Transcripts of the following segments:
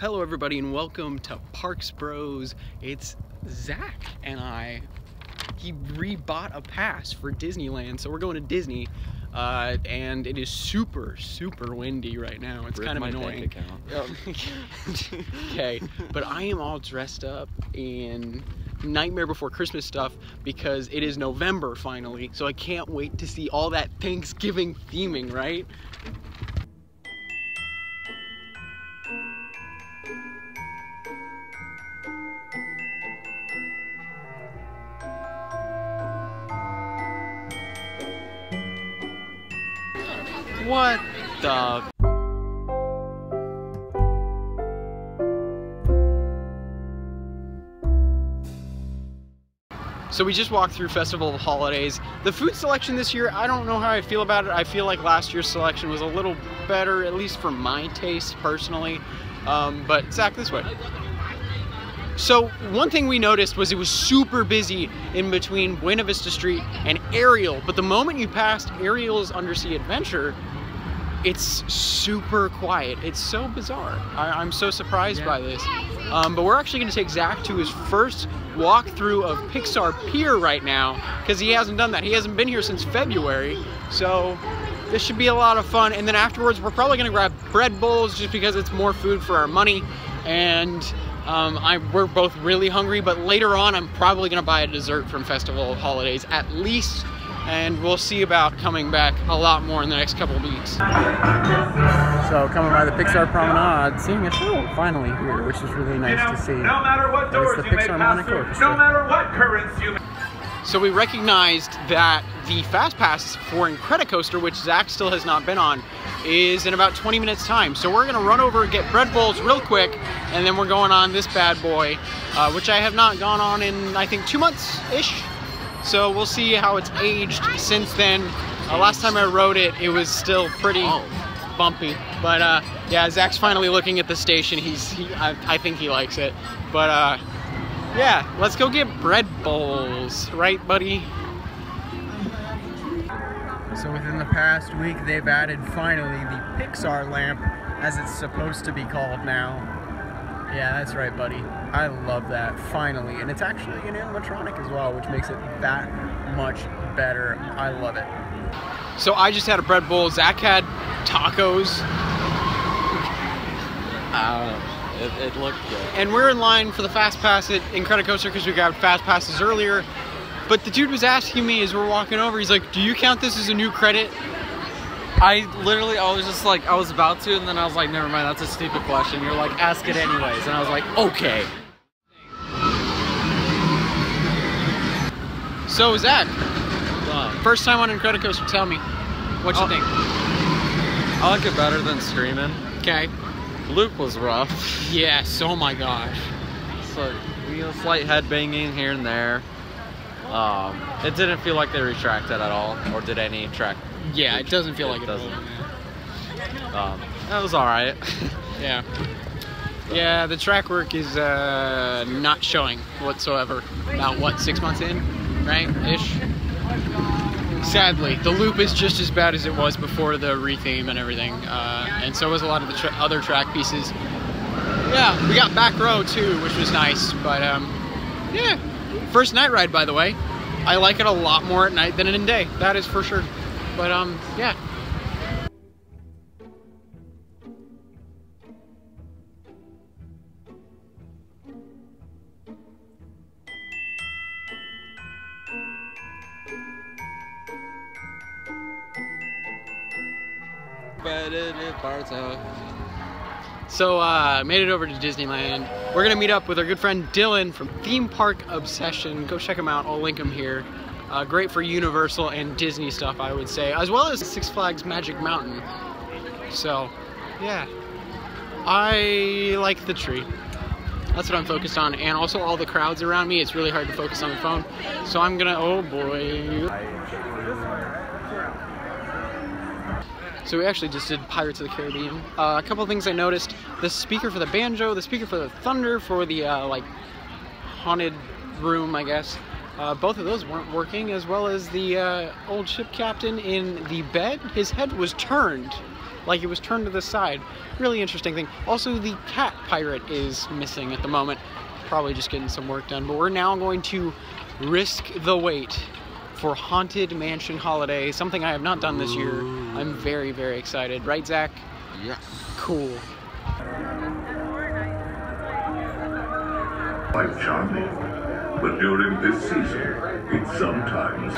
Hello everybody and welcome to Parks Bros. It's Zach and he rebought a pass for Disneyland, so we're going to Disney and it is super windy right now. It's kind of annoying. Okay, but I am all dressed up in Nightmare Before Christmas stuff because it is November finally, so I can't wait to see all that Thanksgiving theming, right? What the? So we just walked through Festival of Holidays. The food selection this year, I don't know how I feel about it. I feel like last year's selection was a little better, at least for my taste personally. But Zach, this way. So one thing we noticed was it was super busy in between Buena Vista Street and Ariel, but the moment you passed Ariel's Undersea Adventure, it's super quiet. It's so bizarre. I'm so surprised by this. But we're actually gonna take Zach to his first walkthrough of Pixar Pier right now, because he hasn't done that. He hasn't been here since February, so this should be a lot of fun. And then afterwards, we're probably gonna grab bread bowls just because it's more food for our money. And we're both really hungry, but later on, I'm probably gonna buy a dessert from Festival of Holidays at least. And we'll see about coming back a lot more in the next couple of weeks. So coming by the Pixar Promenade, seeing a show finally here, which is really nice to see. No matter what doors you may pass through, no matter what currents you may... So we recognized that the Fast Pass for Incredicoaster, which Zach still has not been on, is in about 20 minutes time. So we're gonna run over and get bread bowls real quick, and then we're going on this bad boy, which I have not gone on in, I think, 2 months-ish. So we'll see how it's aged since then. Last time I rode it, it was still pretty bumpy. But yeah, Zach's finally looking at the station. I think he likes it. But yeah, let's go get bread bowls, right, buddy? So within the past week, they've added finally the Pixar lamp, as it's supposed to be called now. Yeah, that's right, buddy. I love that, finally. And it's actually an animatronic as well, which makes it that much better. I love it. So I just had a bread bowl. Zach had tacos. It looked good. And we're in line for the Fast Pass at Incredicoaster because we grabbed Fast Passes earlier. But the dude was asking me as we're walking over, he's like, do you count this as a new credit? I was just like, I was about to, and then I was like, never mind, that's a stupid question. You're like, ask it anyways. And I was like, okay. So, Zach, first time on Incredicoaster, tell me, what you think? I like it better than Screamin'. Okay. Loop was rough. Yes, oh my gosh. So, slight head banging here and there. It didn't feel like they retracted at all, or did any track. Yeah, it doesn't feel like it doesn't. That was alright. Yeah. Yeah, the track work is not showing whatsoever. About what, 6 months in, right? Ish. Sadly, the loop is just as bad as it was before the retheme and everything, and so was a lot of the other track pieces. Yeah, we got back row too, which was nice. But yeah, first night ride, by the way. I like it a lot more at night than in day. That is for sure. But yeah. So made it over to Disneyland. We're gonna meet up with our good friend Dylan from Theme Park Obsession. Go check him out, I'll link him here. Great for Universal and Disney stuff, I would say, as well as Six Flags Magic Mountain. So, yeah, I like the tree. That's what I'm focused on, and also all the crowds around me. It's really hard to focus on the phone, so I'm gonna, oh boy. So we actually just did Pirates of the Caribbean. A couple of things I noticed: the speaker for the banjo, the speaker for the thunder, for the like haunted room, I guess. Both of those weren't working, as well as the old ship captain in the bed. His head was turned like it was turned to the side. Really interesting thing. Also, the cat pirate is missing at the moment. Probably just getting some work done, but we're now going to risk the wait for Haunted Mansion Holiday, something I have not done this year. I'm very, very excited. Right, Zach? Yes. Cool. Quite charming, but during this season, it sometimes...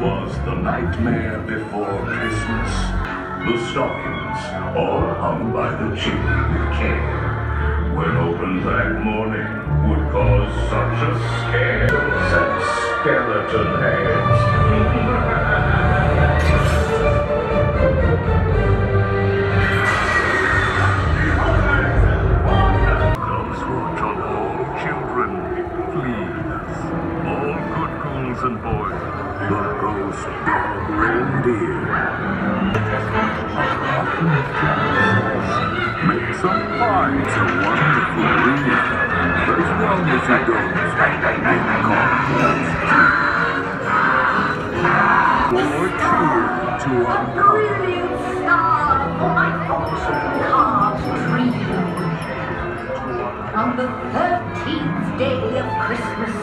Was the nightmare before Christmas. The stockings, all hung by the chimney with care, when opened that morning, would cause such a scare. Such skeleton hands. Those watch on all children, please. All good ghouls and boys. The ghost dog reindeer. Make some fine, so wonderful breed. As long as you don't get caught. Or cheer to uncover. Brilliant star for my fortune carved tree. On the 13th day of Christmas,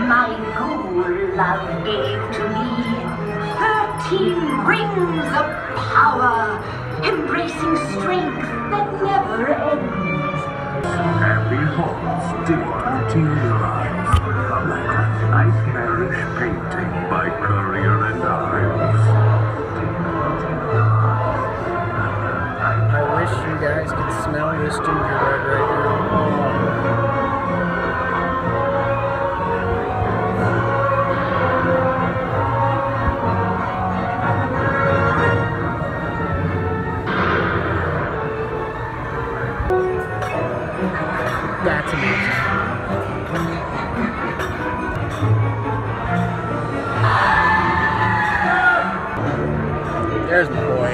my ghoul love gave to me 13 rings of power, embracing strength that never ends. Happy hearts dig into your eyes, like a nightmarish painting by Currier and Ives. I wish you guys could smell this gingerbread right now. That's amazing. There's my boy.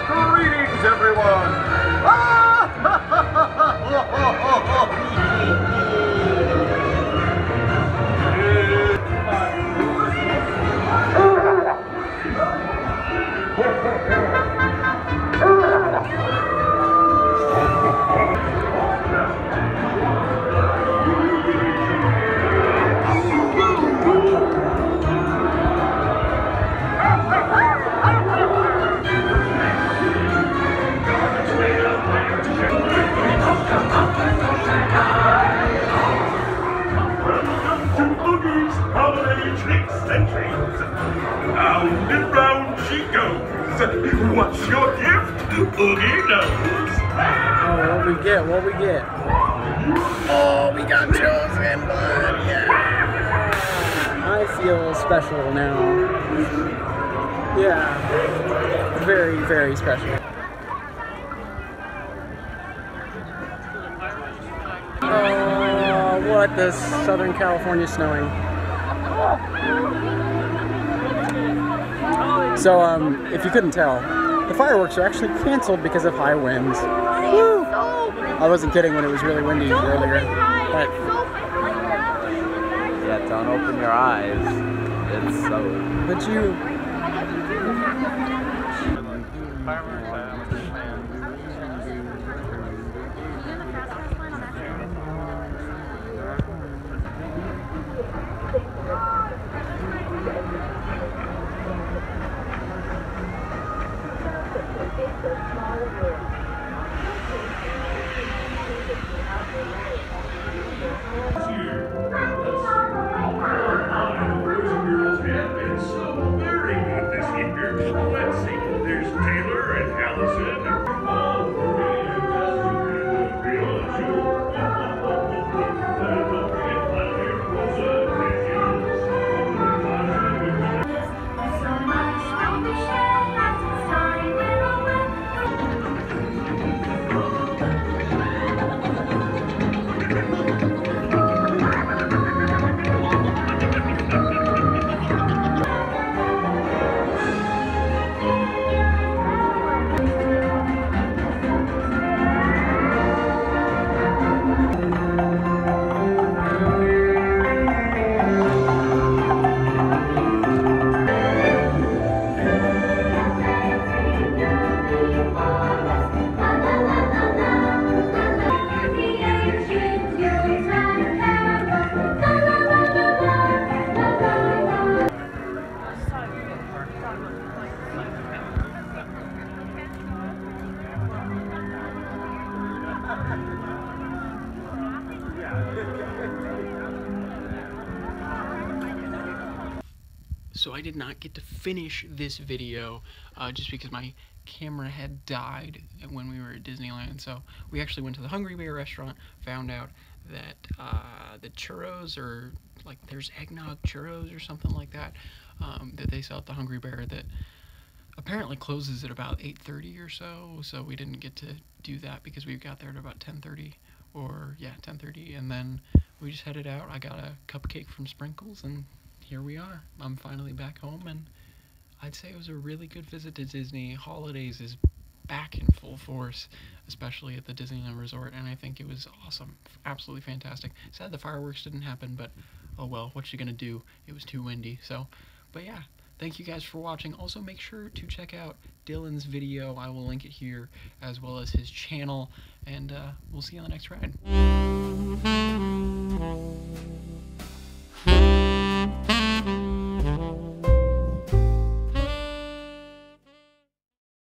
Greetings, everyone! Round and round she goes. What's your gift? Oogie knows. Oh, what we get? What we get? Oh, we got chosen blood. Yeah. I feel special now. Yeah. Very, very special. Oh, what? The Southern California snowing. So, if you couldn't tell, the fireworks are actually canceled because of high winds. Woo! I wasn't kidding when it was really windy earlier. But Yeah, don't open your eyes. It's so... But you... Let's see, there's Taylor and Allison. So I did not get to finish this video just because my camera had died when we were at Disneyland. So we actually went to the Hungry Bear restaurant, found out that the churros, or like there's eggnog churros or something like that, that they sell at the Hungry Bear that apparently closes at about 8:30 or so. So we didn't get to do that because we got there at about 10:30, or yeah, 10:30, and then we just headed out. I got a cupcake from Sprinkles, and here we are. I'm finally back home, and I'd say it was a really good visit to Disney. Holidays is back in full force, especially at the Disneyland Resort, and I think it was awesome. Absolutely fantastic. Sad the fireworks didn't happen, but oh well, what you gonna do? It was too windy. So, but yeah, thank you guys for watching. Also, make sure to check out Dylan's video. I will link it here, as well as his channel, and we'll see you on the next ride.